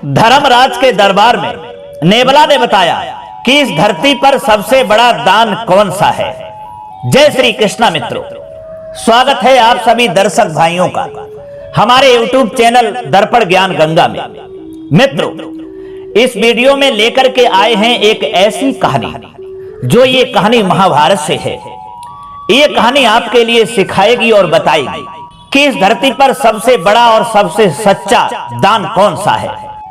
धर्मराज के दरबार में नेवला ने बताया कि इस धरती पर सबसे बड़ा दान कौन सा है। जय श्री कृष्णा मित्रों, स्वागत है आप सभी दर्शक भाइयों का हमारे YouTube चैनल दर्पण ज्ञान गंगा में। मित्रों, इस वीडियो में लेकर के आए हैं एक ऐसी कहानी जो ये कहानी महाभारत से है। ये कहानी आपके लिए सिखाएगी और बताएगी कि इस धरती पर सबसे बड़ा और सबसे सच्चा दान कौन सा है।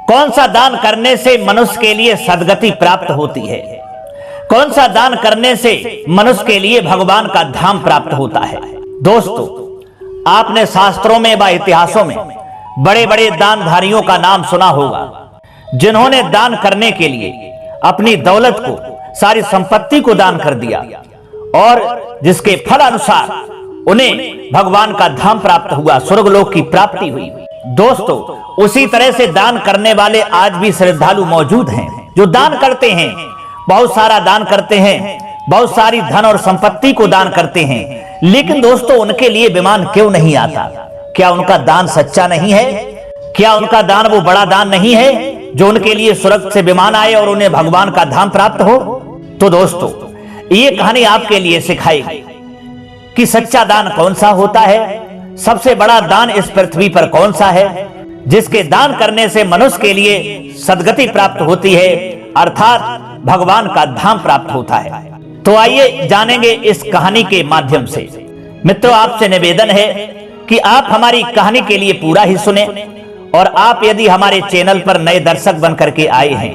कौन सा दान करने से मनुष्य के लिए सद्गति प्राप्त होती है। कौन सा दान करने से मनुष्य के लिए भगवान का धाम प्राप्त होता है। दोस्तों, आपने शास्त्रों में व इतिहासों में बड़े बड़े दानधारियों का नाम सुना होगा, जिन्होंने दान करने के लिए अपनी दौलत को, सारी संपत्ति को दान कर दिया और जिसके फल अनुसार उन्हें भगवान का धाम प्राप्त हुआ, स्वर्गलोक की प्राप्ति हुई। दोस्तों, उसी तरह से दान करने वाले आज भी श्रद्धालु मौजूद हैं जो दान करते हैं, बहुत सारा दान करते हैं, बहुत सारी धन और संपत्ति को दान करते हैं। लेकिन दोस्तों, उनके लिए विमान क्यों नहीं आता? क्या उनका दान सच्चा नहीं है? क्या उनका दान वो बड़ा दान नहीं है जो उनके लिए स्वर्ग से विमान आए और उन्हें भगवान का धाम प्राप्त हो? तो दोस्तों, ये कहानी आपके लिए सिखाएगी कि सच्चा दान कौन सा होता है, सबसे बड़ा दान इस पृथ्वी पर कौन सा है, जिसके दान करने से मनुष्य के लिए सद्गति प्राप्त होती है, अर्थात भगवान का धाम प्राप्त होता है। तो आइए जानेंगे इस कहानी के माध्यम से। मित्रों, आपसे निवेदन है कि आप हमारी कहानी के लिए पूरा ही सुने, और आप यदि हमारे चैनल पर नए दर्शक बन करके आए हैं,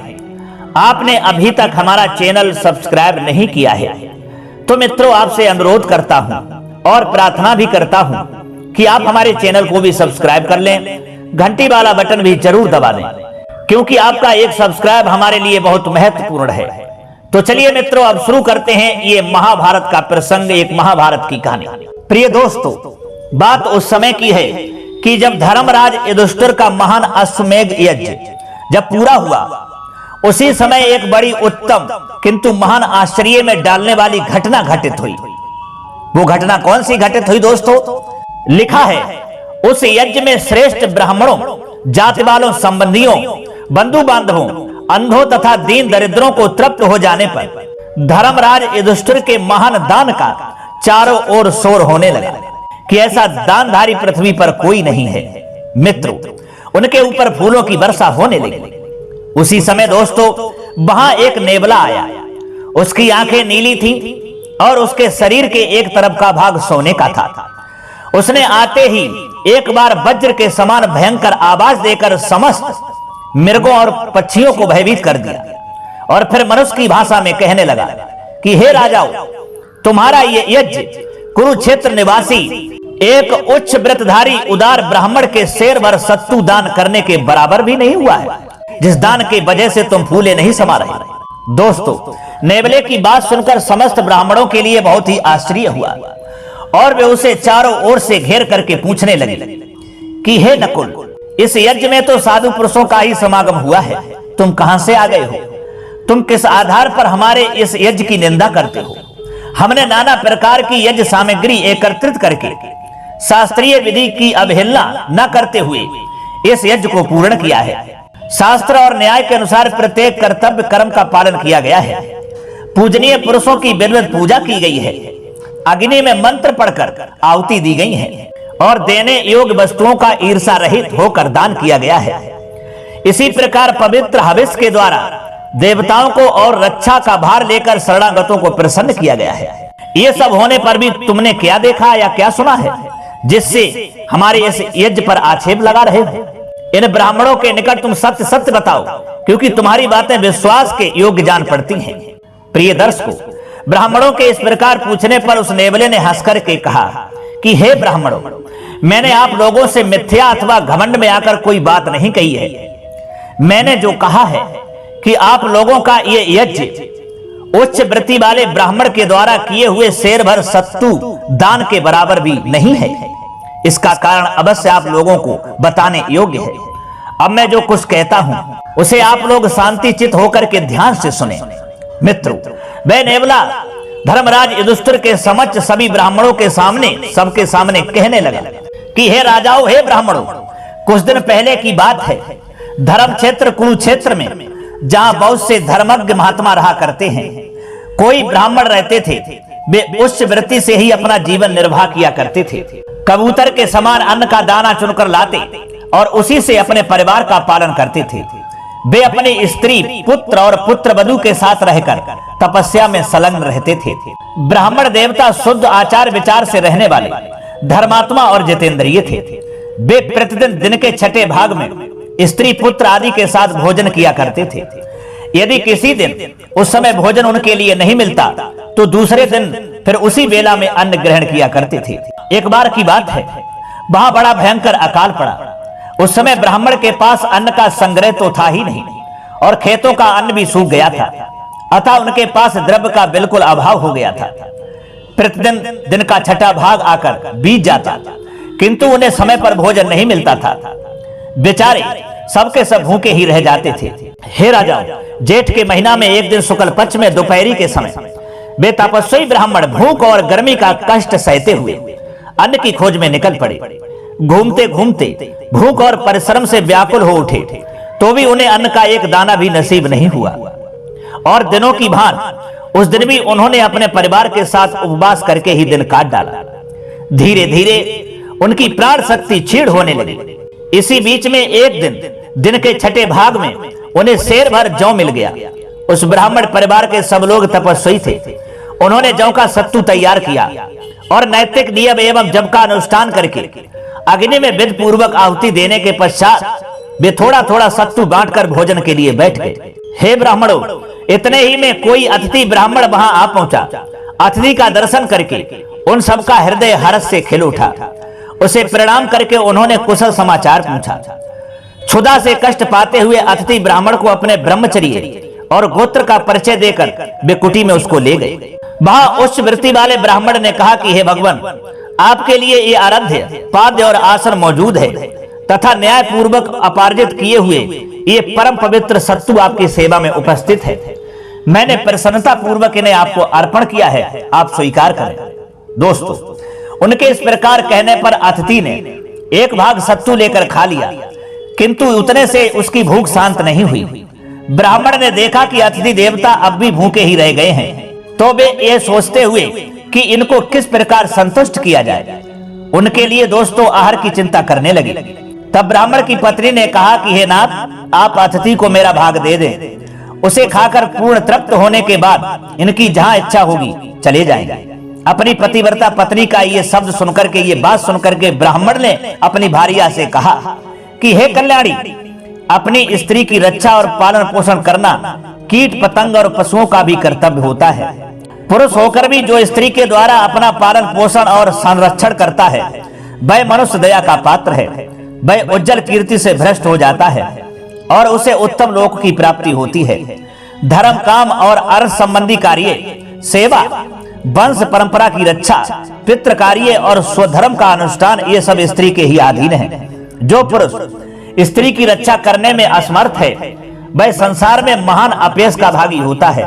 आपने अभी तक हमारा चैनल सब्सक्राइब नहीं किया है, तो मित्रों आपसे अनुरोध करता हूं और प्रार्थना भी करता हूं कि आप हमारे चैनल को भी सब्सक्राइब कर लें, घंटी वाला बटन भी जरूर दबा दें, क्योंकि आपका एक सब्सक्राइब हमारे लिए बहुत महत्वपूर्ण है। तो चलिए मित्रों, अब शुरू करते हैं ये महाभारत का प्रसंग, एक महाभारत की कहानी। प्रिय दोस्तों, बात उस समय की है कि जब धर्मराज युधिष्ठिर का महान अश्वमेध यज्ञ जब पूरा हुआ, उसी समय एक बड़ी उत्तम किंतु महान आश्चर्य में डालने वाली घटना घटित हुई। वो घटना कौन सी घटित हुई दोस्तों? लिखा है, उस यज्ञ में श्रेष्ठ ब्राह्मणों, जाति वालों, संबंधियों, बंधु बांधवों, अंधों तथा दीन दरिद्रों को तृप्त हो जाने पर धर्मराज युधिष्ठिर के महान दान का चारों ओर शोर होने लगा कि ऐसा दानधारी पृथ्वी पर कोई नहीं है। मित्रों, उनके ऊपर फूलों की वर्षा होने लगी। उसी समय दोस्तों वहां एक नेवला आया। उसकी आंखें नीली थीं और उसके शरीर के एक तरफ का भाग सोने का था। उसने आते ही एक बार वज्र के समान भयंकर आवाज देकर समस्त मृगों और पक्षियों को भयभीत कर दिया, और फिर मनुष्य की भाषा में कहने लगा कि हे राजाओं, तुम्हारा ये यज्ञ कुरुक्षेत्र निवासी एक उच्च व्रतधारी उदार ब्राह्मण के शेर भर सत्तू दान करने के बराबर भी नहीं हुआ है, जिस दान की वजह से तुम फूले नहीं समा रहे। दोस्तों, नेवले की बात सुनकर समस्त ब्राह्मणों के लिए बहुत ही आश्चर्य हुआ, और वे उसे चारों ओर से घेर करके पूछने लगे कि हे नकुल, इस यज्ञ में तो साधु पुरुषों का ही समागम हुआ है, तुम कहां से आ गए हो? तुम किस आधार पर हमारे इस यज्ञ की निंदा करते हो? हमने नाना प्रकार की यज्ञ सामग्री एकत्रित करके शास्त्रीय विधि की अवहेलना न करते हुए इस यज्ञ को पूर्ण किया है। शास्त्र और न्याय के अनुसार प्रत्येक कर्तव्य कर्म का पालन किया गया है। पूजनीय पुरुषों की विधिवत पूजा की गई है। अग्नि में मंत्र पढ़कर आहुति दी गई है, और देने योग्य वस्तुओं का ईर्षा रहित होकर दान किया गया है। इसी प्रकार पवित्र हविष के द्वारा देवताओं को और रक्षा का भार लेकर शरणागतों को प्रसन्न किया गया है। ये सब होने पर भी तुमने क्या देखा या क्या सुना है जिससे हमारे इस यज्ञ पर आक्षेप लगा रहे हो? इन ब्राह्मणों के निकट तुम सत्य सत्य बताओ, क्योंकि तुम्हारी बातें विश्वास के योग्य जान पड़ती हैं। प्रिय दर्शकों, ब्राह्मणों के इस प्रकार पूछने पर उस नेवले ने हंसकर के कहा कि हे ब्राह्मणों, मैंने आप लोगों से मिथ्या अथवा घमंड में आकर कोई बात नहीं कही है। मैंने जो कहा है कि आप लोगों का ये यज्ञ उच्च वृत्ति वाले ब्राह्मण के द्वारा किए हुए शेर भर सत्तू दान के बराबर भी नहीं है। इसका कारण अवश्य आप लोगों को बताने योग्य है। अब मैं जो कुछ कहता हूं उसे आप लोग शांति चित्त होकर के ध्यान से सुने। मित्रों, वह नेवला धर्मराज युधिष्ठिर के समक्ष सभी ब्राह्मणों के सामने, सबके सामने कहने लगा कि हे राजाओं, हे ब्राह्मणों, कुछ दिन पहले की बात है, धर्म क्षेत्र कुरुक्षेत्र में जहां बहुत से धर्मज्ञ महात्मा रहा करते हैं, कोई ब्राह्मण रहते थे। वे उच्च वृत्ति से ही अपना जीवन निर्वाह किया करते थे। कबूतर के समान अन्न का दाना चुनकर लाते और उसी से अपने परिवार का पालन करते थे। वे अपनी स्त्री, पुत्र और पुत्रवधू के साथ रहकर तपस्या में संलग्न रहते थे। ब्राह्मण देवता शुद्ध आचार विचार से रहने वाले धर्मात्मा और जितेंद्रिय थे। वे प्रतिदिन दिन के छठे भाग में स्त्री, पुत्र आदि के साथ भोजन किया करते थे। यदि किसी दिन उस समय भोजन उनके लिए नहीं मिलता तो दूसरे दिन फिर उसी वेला में अन्न ग्रहण किया करते थे। एक बार की बात है, वहां बड़ा भयंकर अकाल पड़ा। उस समय ब्राह्मण के पास अन्न का संग्रह तो था ही नहीं और खेतों का अन्न भी सूख गया था, अतः उनके पास द्रव्य का बिल्कुल अभाव हो गया था। प्रतिदिन दिन का छठा भाग आकर बीत जाता, किंतु उन्हें समय पर भोजन नहीं मिलता था। बेचारे सबके सब भूखे ही रह जाते थे। हे राजा, जेठ के महीना में एक दिन शुक्ल पक्ष में दोपहरी के समय वे तपस्वी ब्राह्मण भूख और गर्मी का कष्ट सहते हुए अन्न की खोज में निकल पड़े। घूमते घूमते भूख और परिश्रम से व्याकुल हो उठे, तो भी उन्हें अन्न का एक दाना भी नसीब नहीं हुआ। और दिनों की भांति उस दिन भी उन्होंने अपने परिवार के साथ उपवास करके ही दिन काट डाला। धीरे धीरे उनकी प्राण शक्ति क्षीण होने लगी। इसी बीच में एक दिन के छठे भाग में उन्हें शेर भर जौ मिल गया। उस ब्राह्मण परिवार के सब लोग तपस्वी थे। उन्होंने जौ का सत्तू तैयार किया और नैतिक नियम एवं जप का अनुष्ठान करके अग्नि में विधि पूर्वक आहुति देने के पश्चात वे थोड़ा थोड़ा सत्तू बांटकर भोजन के लिए बैठ गए। हे ब्राह्मणों, इतने ही में कोई अतिथि ब्राह्मण वहां आ पहुंचा। अतिथि का दर्शन करके उन सबका हृदय हर्ष से खिल उठा। उसे प्रणाम करके उन्होंने कुशल समाचार पूछा। क्षुधा से कष्ट पाते हुए अतिथि ब्राह्मण को अपने ब्रह्मचर्य और गोत्र का परिचय देकर वे कुटी में उसको ले गए। वहां उच्च वृत्ति वाले ब्राह्मण ने कहा कि हे भगवान, आपके लिए ये आराध्य पाद्य और आसन मौजूद है तथा न्याय पूर्वक अपार्जित किए हुए ये परम पवित्र सत्तू आपकी सेवा में उपस्थित है। मैंने प्रसन्नता पूर्वक इन्हें आपको अर्पण किया है, आप स्वीकार करें। दोस्तों, उनके इस प्रकार कहने पर अतिथि ने एक भाग सत्तू लेकर खा लिया, किंतु उतने से उसकी भूख शांत नहीं हुई। ब्राह्मण ने देखा कि अतिथि देवता अब भी भूखे ही रह गए हैं, तो वे ये सोचते हुए कि इनको किस प्रकार संतुष्ट किया जाए, उनके लिए दोस्तों आहार की चिंता करने लगे। तब ब्राह्मण की पत्नी ने कहा कि हे नाथ, आप अतिथि को मेरा भाग दे दें। उसे खाकर पूर्ण तृप्त होने के बाद इनकी जहां इच्छा होगी चले जाएंगे। अपनी पतिव्रता पत्नी का ये शब्द सुनकर के, ये बात सुनकर के ब्राह्मण ने अपनी भार्या से कहा कि हे कल्याणी, अपनी स्त्री की रक्षा और पालन पोषण करना कीट पतंग और पशुओं का भी कर्तव्य होता है। पुरुष होकर भी जो स्त्री के द्वारा अपना पालन पोषण और संरक्षण करता है, वह मनुष्य दया का पात्र है। वह उज्जवल कीर्ति से भ्रष्ट हो जाता है और उसे उत्तम लोक की प्राप्ति होती है। धर्म, काम और अर्थ संबंधी कार्य, सेवा, वंश परंपरा की रक्षा, पितृ कार्य और स्वधर्म का अनुष्ठान, ये सब स्त्री के ही अधीन है। जो पुरुष स्त्री की रक्षा करने में असमर्थ है, वह संसार में महान अपयश का भागी होता है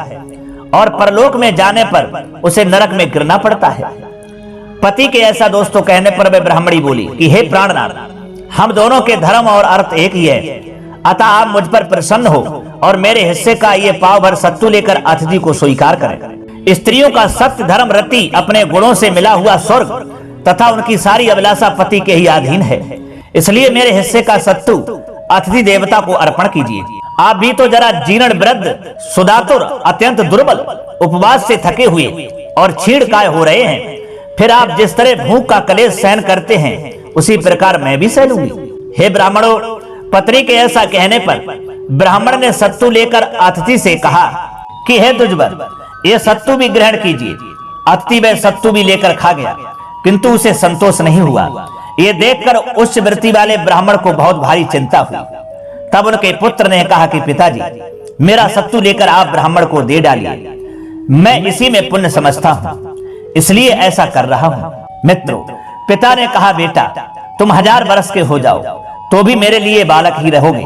और परलोक में जाने पर उसे नरक में गिरना पड़ता है। पति के ऐसा दोस्तों कहने पर वे ब्राह्मणी बोली कि हे प्राणनाथ, हम दोनों के धर्म और अर्थ एक ही है, अतः आप मुझ पर प्रसन्न हो और मेरे हिस्से का ये पाव भर सत्तू लेकर अतिथि को स्वीकार करें। स्त्रियों का सत्य, धर्म, रति, अपने गुणों से मिला हुआ स्वर्ग तथा उनकी सारी अभिलाषा पति के ही अधीन है। इसलिए मेरे हिस्से का सत्तू अतिथि देवता को अर्पण कीजिए। आप भी तो जरा जीर्ण, वृद्ध, सुदातुर, अत्यंत दुर्बल, उपवास से थके हुए और छीड़काय हो रहे हैं। फिर आप जिस तरह भूख का कलेश सहन करते हैं, उसी प्रकार मैं भी सह लूंगी। हे ब्राह्मणों, पत्नी के ऐसा कहने पर ब्राह्मण ने सत्तू लेकर अतिथि से कहा कि हे दुर्जर, ये सत्तू भी ग्रहण कीजिए। अतिथि वह सत्तू भी लेकर खा गया, किंतु उसे संतोष नहीं हुआ। ये देखकर उच्च वृत्ति वाले ब्राह्मण को बहुत भारी चिंता हुई। तब उनके पुत्र ने कहा कि पिताजी, मेरा सत्तू लेकर आप ब्राह्मण को दे डालिए, मैं इसी में पुण्य समझता हूँ, इसलिए ऐसा कर रहा हूँ। मित्रों, पिता ने कहा बेटा, तुम 1000 वर्ष के हो जाओ तो भी मेरे लिए बालक ही रहोगे।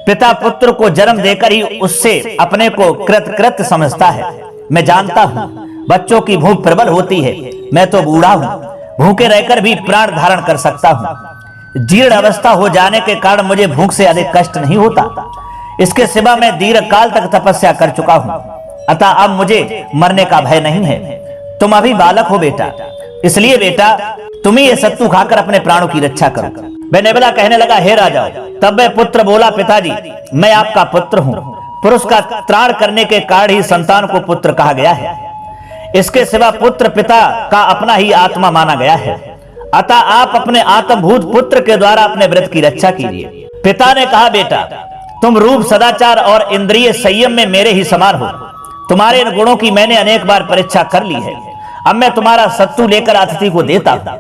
पिता पुत्र को जन्म देकर ही उससे अपने को कृत समझता है। मैं जानता हूँ बच्चों की भूख प्रबल होती है, मैं तो बूढ़ा हूँ, भूखे रहकर भी प्राण धारण कर सकता हूँ। जीर्ण अवस्था हो जाने के कारण मुझे भूख से अधिक कष्ट नहीं होता। इसके सिवा मैं दीर्घ काल तक तपस्या कर चुका हूँ, अतः अब मुझे मरने का भय नहीं है। तुम अभी बालक हो बेटा, इसलिए बेटा तुम ही ये सत्तू खाकर अपने प्राणों की रक्षा करो। वह नेबला कहने लगा, हे राजाओं। तब वह पुत्र बोला, पिताजी मैं आपका पुत्र हूँ। पुरुष का त्राण करने के कारण ही संतान को पुत्र कहा गया है। इसके सिवा पुत्र पिता का अपना ही आत्मा माना गया है। अतः आप अपने आत्मभूत पुत्र के द्वारा अपने व्रत की रक्षा कीजिए। पिता ने कहा, बेटा तुम रूप, सदाचार और इंद्रिय संयम में मेरे ही समान हो। तुम्हारे इन गुणों की मैंने अनेक बार परीक्षा कर ली है। अब मैं तुम्हारा सत्तू लेकर अतिथि को देता हूं।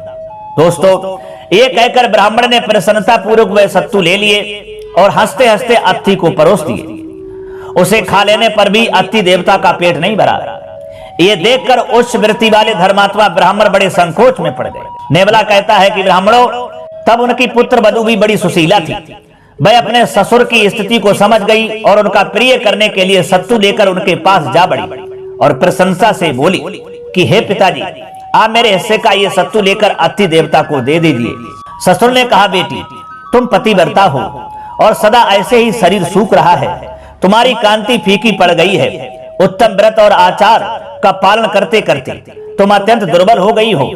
दोस्तों, ये कहकर ब्राह्मण ने प्रसन्नता पूर्वक वह सत्तू ले लिए और हंसते हंसते अतिथि को परोस दिए। उसे खा लेने पर भी अतिथि देवता का पेट नहीं भरा। ये देखकर उच्च वृत्ति वाले धर्मात्मा ब्राह्मण बड़े संकोच में पड़ गए। नेबला कहता है कि ब्राह्मणों, तब उनकी पुत्र वधू भी बड़ी सुशीला थी। वह अपने ससुर की स्थिति को समझ गई और उनका प्रिय करने के लिए सत्तू लेकर उनके पास जा बढ़ी और प्रशंसा से बोली कि हे पिताजी, आप मेरे हिस्से का ये सत्तू लेकर अतिथि देवता को दे दीजिए। ससुर ने कहा, बेटी तुम पतिव्रता हो और सदा ऐसे ही शरीर सूख रहा है। तुम्हारी कांति फीकी पड़ गई है। उत्तम व्रत और आचार का पालन करते करते तुम अत्यंत दुर्बल हो गई हो।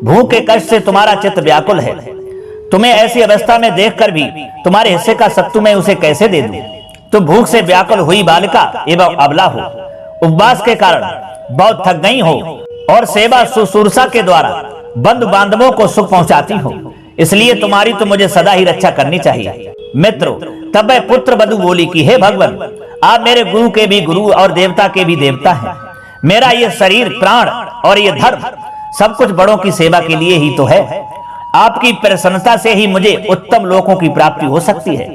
भूख के कष्ट से तुम्हारा चित्त व्याकुल है। तुम्हें ऐसी अवस्था में देखकर भी तुम्हारे हिस्से का सत्तू मैं उसे कैसे दे दूं? तुम भूख से व्याकुल हुई बालिका एवं अबला हो। उपवास के कारण बहुत थक गई हो और सेवा शुश्रूषा के द्वारा बंधु बांधवों को सुख पहुंचाती हो। इसलिए तुम्हारी तो मुझे सदा ही रक्षा करनी चाहिए। मित्रों, तब वह पुत्र वधू बोली कि हे भगवान, आप मेरे गुरु के भी गुरु और देवता के भी देवता हैं। मेरा ये शरीर, प्राण और ये धर्म सब कुछ बड़ों की सेवा के लिए ही तो है। आपकी प्रसन्नता से ही मुझे उत्तम लोकों की प्राप्ति हो सकती है।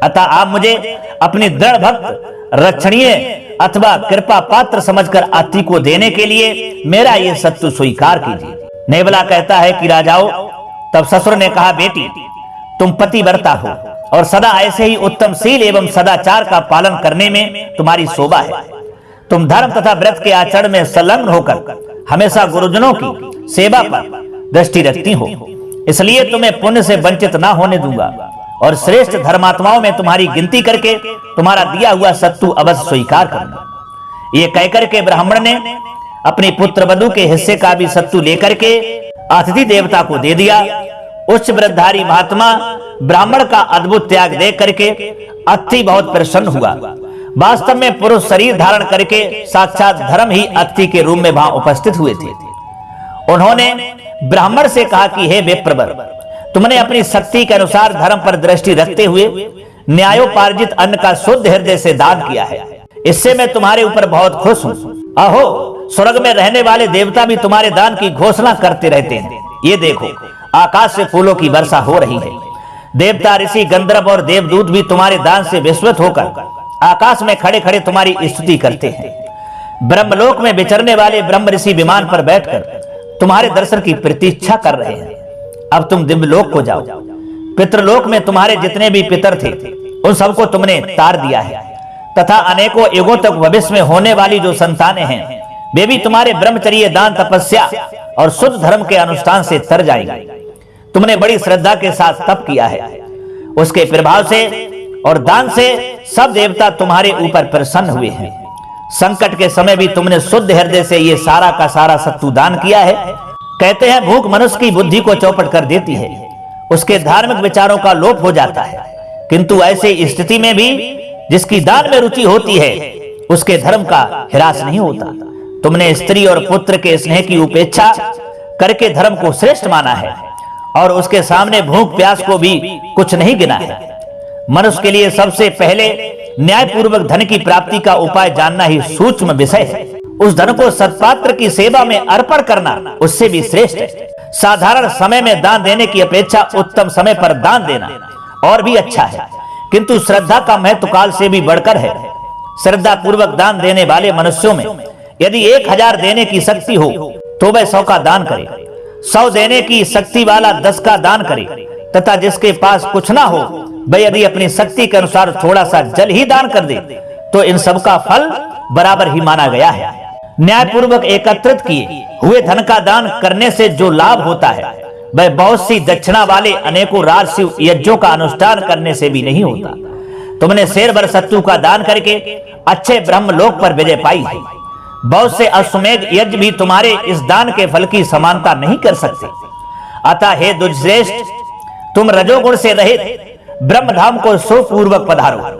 अतः आप मुझे अपनी दृढ़ भक्त, रक्षणीय अथवा कृपा पात्र समझकर अतिथि को देने के लिए मेरा ये सत्तू स्वीकार कीजिए। नेबला कहता है कि राजाओं, तब ससुर ने कहा, बेटी तुम पतिव्रता हो और सदा ऐसे ही उत्तम शील एवं सदाचार का पालन करने में तुम्हारी शोभा है। तुम धर्म तथा व्रत के आचरण में संलग्न होकर हमेशा गुरुजनों की सेवा पर दृष्टि रखती हो। इसलिए तुम्हें पुण्य से वंचित ना होने दूंगा और श्रेष्ठ धर्मात्माओं में तुम्हारी गिनती करके तुम्हारा दिया हुआ सत्तू अवश्य स्वीकार करना। ये कहकर के ब्राह्मण ने अपनी पुत्र वधू के हिस्से का भी सत्तू लेकर के अतिथि देवता को दे दिया। उच्च वृद्धारी महात्मा ब्राह्मण का अद्भुत त्याग देख करके अतिथि बहुत प्रसन्न हुआ। वास्तव में पुरुष शरीर धारण करके साक्षात धर्म ही अतिथि के रूप में वहां उपस्थित हुए थे। उन्होंने ब्राह्मण से कहा कि हे विप्रवर, तुमने अपनी शक्ति के अनुसार धर्म पर दृष्टि रखते हुए न्यायोपार्जित अन्न का शुद्ध हृदय से दान किया है। इससे मैं तुम्हारे ऊपर बहुत खुश हूँ। अहो, स्वर्ग में रहने वाले देवता भी तुम्हारे दान की घोषणा करते रहते हैं। ये देखो, आकाश से फूलों की वर्षा हो रही है। देवता, ऋषि, गंधर्व और देवदूत भी तुम्हारे दान से विस्मित होकर आकाश में खड़े खड़े तुम्हारी स्तुति करते हैं। ब्रह्मलोक में विचरने वाले ब्रह्म ऋषि विमान पर बैठकर तुम्हारे दर्शन की प्रतीक्षा कर रहे हैं। अब तुम दिव्यलोक को जाओ। पितृलोक में तुम्हारे जितने भी पितर थे उन सबको तुमने तार दिया है तथा अनेकों युगों तक भविष्य में होने वाली जो संतानें हैं वे भी तुम्हारे ब्रह्मचर्य, दान, तपस्या और शुद्ध धर्म के अनुष्ठान से तर जाएंगे। तुमने बड़ी श्रद्धा के साथ तप किया है। उसके प्रभाव से और दान से सब देवता तुम्हारे ऊपर प्रसन्न हुए हैं। संकट के समय भी तुमने शुद्ध हृदय से ये सारा का सारा सत्तू दान किया है। कहते हैं भूख मनुष्य की बुद्धि को चौपट कर देती है, उसके धार्मिक विचारों का लोप हो जाता है। किंतु ऐसे स्थिति में भी जिसकी दान में रुचि होती है उसके धर्म का ह्रास नहीं होता। तुमने स्त्री और पुत्र के स्नेह की उपेक्षा करके धर्म को श्रेष्ठ माना है और उसके सामने भूख प्यास को भी कुछ नहीं गिना है। मनुष्य के लिए सबसे पहले न्यायपूर्वक धन की प्राप्ति का उपाय जानना ही सूक्ष्म विषय है। उस धन को सत्पात्र की सेवा में अर्पण करना उससे भी श्रेष्ठ है। साधारण समय में दान देने की अपेक्षा उत्तम समय पर दान देना और भी अच्छा है, किंतु श्रद्धा का महत्व काल से भी बढ़कर है। श्रद्धा पूर्वक दान देने वाले मनुष्यों में यदि 1000 देने की शक्ति हो तो वह 100 का दान करे, 100 देने की शक्ति वाला 10 का दान करे तथा जिसके पास कुछ ना हो वह यदि अपनी शक्ति के अनुसार थोड़ा सा जल ही दान कर दे तो इन सब का फल बराबर ही माना गया है। न्यायपूर्वक एकत्रित किए हुए धन का दान करने से जो लाभ होता है वह बहुत सी दक्षिणा वाले अनेकों राजशिव यज्ञों का अनुष्ठान करने से भी नहीं होता। तुमने शेर भर सत्तू का दान करके अच्छे ब्रह्मलोक पर विजय पाई है। बहुत से अश्वमेध यज्ञ भी तुम्हारे इस दान के फल की समानता नहीं कर सकते। अतः हे दुर्श्रेष्ठ, तुम रजोगुण से रहित ब्रह्मधाम को सुपूर्वक पधारो।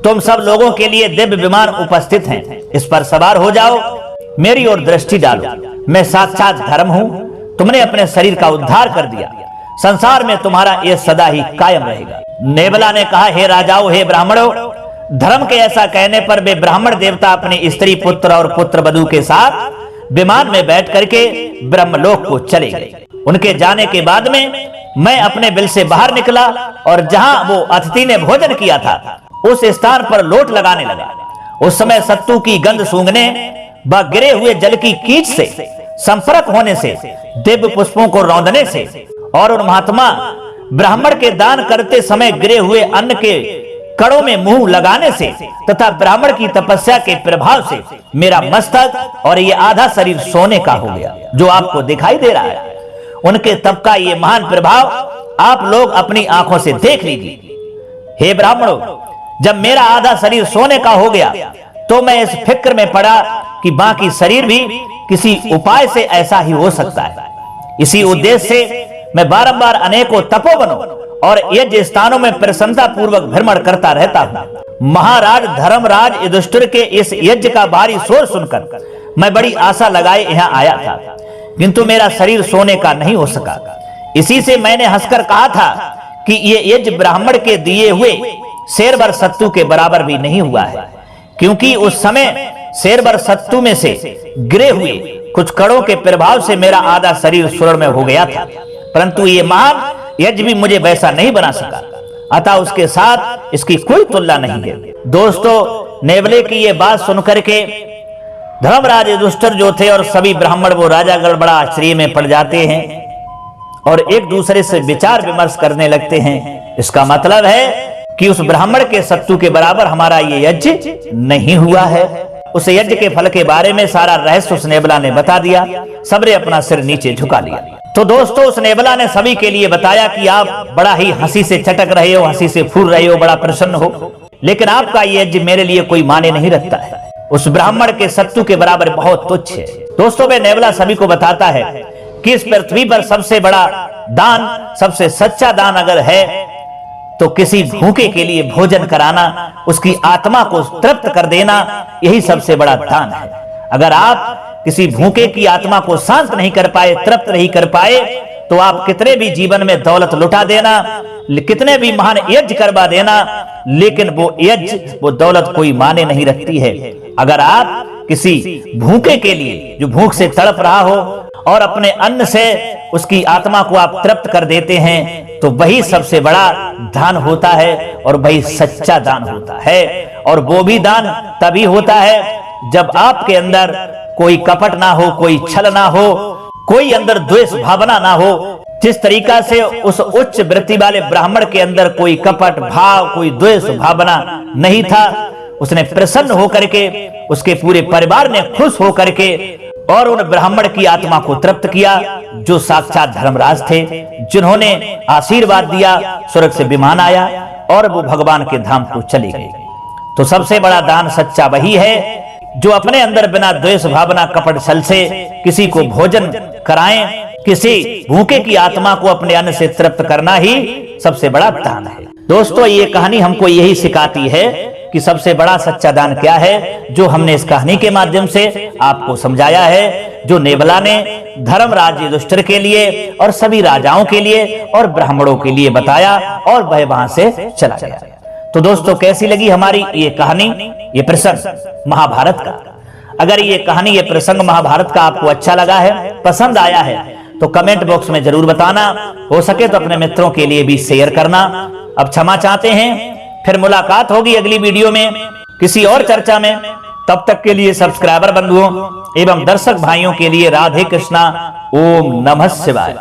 तुम सब लोगों के लिए दिव्य विमान उपस्थित हैं, इस पर सवार हो जाओ, मेरी ओर दृष्टि डालो। मैं साक्षात धर्म हूं, तुमने अपने शरीर का उद्धार कर दिया, संसार में तुम्हारा यह सदा ही कायम रहेगा। नेबला ने कहा, हे राजाओं, हे ब्राह्मणों, धर्म के ऐसा कहने पर वे ब्राह्मण देवता अपनी स्त्री पुत्र और पुत्र वधू के साथ विमान में बैठ करके ब्रह्मलोक को चले गए। उनके जाने के बाद में मैं अपने बिल से बाहर निकला और जहां वो अतिथि ने भोजन किया था उस स्थान पर लोट लगाने लगा। उस समय सत्तू की गंध सूंघने व गिरे हुए जल की कीच से संपर्क होने से, दिव्य पुष्पों को रौंदने से और उन महात्मा ब्राह्मण के दान करते समय गिरे हुए अन्न के कड़ों में मुंह लगाने से तथा ब्राह्मण की तपस्या के प्रभाव से मेरा मस्तक और ये आधा शरीर सोने का हो गया, जो आपको दिखाई दे रहा है। उनके तप का ये महान प्रभाव आप लोग अपनी आंखों से देख लीजिए। हे ब्राह्मणों, जब मेरा आधा शरीर सोने का हो गया तो मैं इस फिक्र में पड़ा कि बाकी शरीर भी किसी उपाय से ऐसा ही हो सकता है। इसी उद्देश्य से मैं बारंबार अनेकों तपोवनों और यज्ञ स्थानों में प्रसन्नता पूर्वक भ्रमण करता रहता हूँ। महाराज धर्मराज युधिष्ठिर के इस यज्ञ का भारी शोर सुनकर मैं बड़ी आशा लगाए यहाँ आया था, किंतु मेरा शरीर सोने का नहीं हो सका। इसी से मैंने हंसकर कहा था कि ये यज्ञ ब्राह्मण के दिए हुए शेर भर सत्तू के बराबर भी नहीं हुआ है, क्योंकि उस समय शेर भर सत्तू में से गिरे हुए कुछ कणों के प्रभाव से मेरा आधा शरीर स्वर्ण में हो गया था, परंतु ये महान यज्ञ भी मुझे वैसा नहीं बना सका। अतः उसके साथ इसकी कोई तुलना नहीं है। दोस्तों, नेवले की ये बात सुनकर के धर्मराज युधिष्ठिर जो थे और सभी ब्राह्मण वो राजागण बड़ा आश्चर्य में पड़ जाते हैं और एक दूसरे से विचार विमर्श करने लगते हैं। इसका मतलब है कि उस ब्राह्मण के सत्तू के बराबर हमारा ये यज्ञ नहीं हुआ है। उस यज्ञ के फल के बारे में सारा रहस्य उस नेबला ने बता दिया। सबने अपना सिर नीचे झुका लिया। तो दोस्तों, उस नेबला ने सभी के लिए बताया कि आप बड़ा ही हंसी से चटक रहे हो, हंसी से फूल रहे हो, बड़ा प्रसन्न हो, लेकिन आपका ये यज्ञ मेरे लिए कोई माने नहीं रखता है। उस ब्राह्मण के सत्तू के बराबर बहुत तुच्छ है। दोस्तों, वे नेबला सभी को बताता है कि इस पृथ्वी पर सबसे बड़ा दान, सबसे सच्चा दान अगर है तो किसी भूखे के लिए भोजन कराना, उसकी आत्मा को तृप्त कर देना, यही सबसे बड़ा दान है। अगर आप किसी भूखे की आत्मा को शांत नहीं कर पाए, तृप्त नहीं कर पाए, तो आप कितने भी जीवन में दौलत लुटा देना, कितने भी महान यज्ञ करवा देना, लेकिन वो यज्ञ, वो दौलत कोई माने नहीं रखती है। अगर आप किसी भूखे के लिए, जो भूख से तड़प रहा हो, और अपने अन्न से उसकी आत्मा को आप तृप्त कर देते हैं, तो वही सबसे बड़ा दान होता है और वही सच्चा दान होता है। और वो भी दान तभी होता है जब आपके अंदर कोई कपट ना हो, कोई छल ना हो, कोई अंदर द्वेष भावना ना हो। जिस तरीका से उस उच्च वृत्ति वाले ब्राह्मण के अंदर कोई कपट भाव, कोई द्वेष भावना नहीं था, उसने प्रसन्न होकर के, उसके पूरे परिवार ने खुश होकर के और उन ब्राह्मण की आत्मा को तृप्त किया, जो साक्षात धर्मराज थे, जिन्होंने आशीर्वाद दिया, स्वर्ग से विमान आया और वो भगवान के धाम को चले गए। तो सबसे बड़ा दान सच्चा वही है जो अपने अंदर बिना द्वेष भावना, कपट छल से किसी को भोजन कराएं, किसी भूखे की आत्मा को अपने अन्न से तृप्त करना ही सबसे बड़ा दान है। दोस्तों, ये कहानी हमको यही सिखाती है कि सबसे बड़ा सच्चा दान क्या है, जो हमने इस कहानी के माध्यम से आपको समझाया है, जो नेबला ने धर्मराज युधिष्ठिर के लिए और सभी राजाओं के लिए और ब्राह्मणों के लिए बताया और वह वहां से चला गया। तो दोस्तों, कैसी लगी हमारी ये कहानी, ये प्रसंग महाभारत का? अगर ये कहानी, ये प्रसंग महाभारत का आपको अच्छा लगा है, पसंद आया है, तो कमेंट बॉक्स में जरूर बताना। हो सके तो अपने मित्रों के लिए भी शेयर करना। अब क्षमा चाहते हैं, फिर मुलाकात होगी अगली वीडियो में किसी और चर्चा में। तब तक के लिए सब्सक्राइबर बंधुओं एवं दर्शक भाइयों के लिए राधे कृष्णा, ओम नमः शिवाय।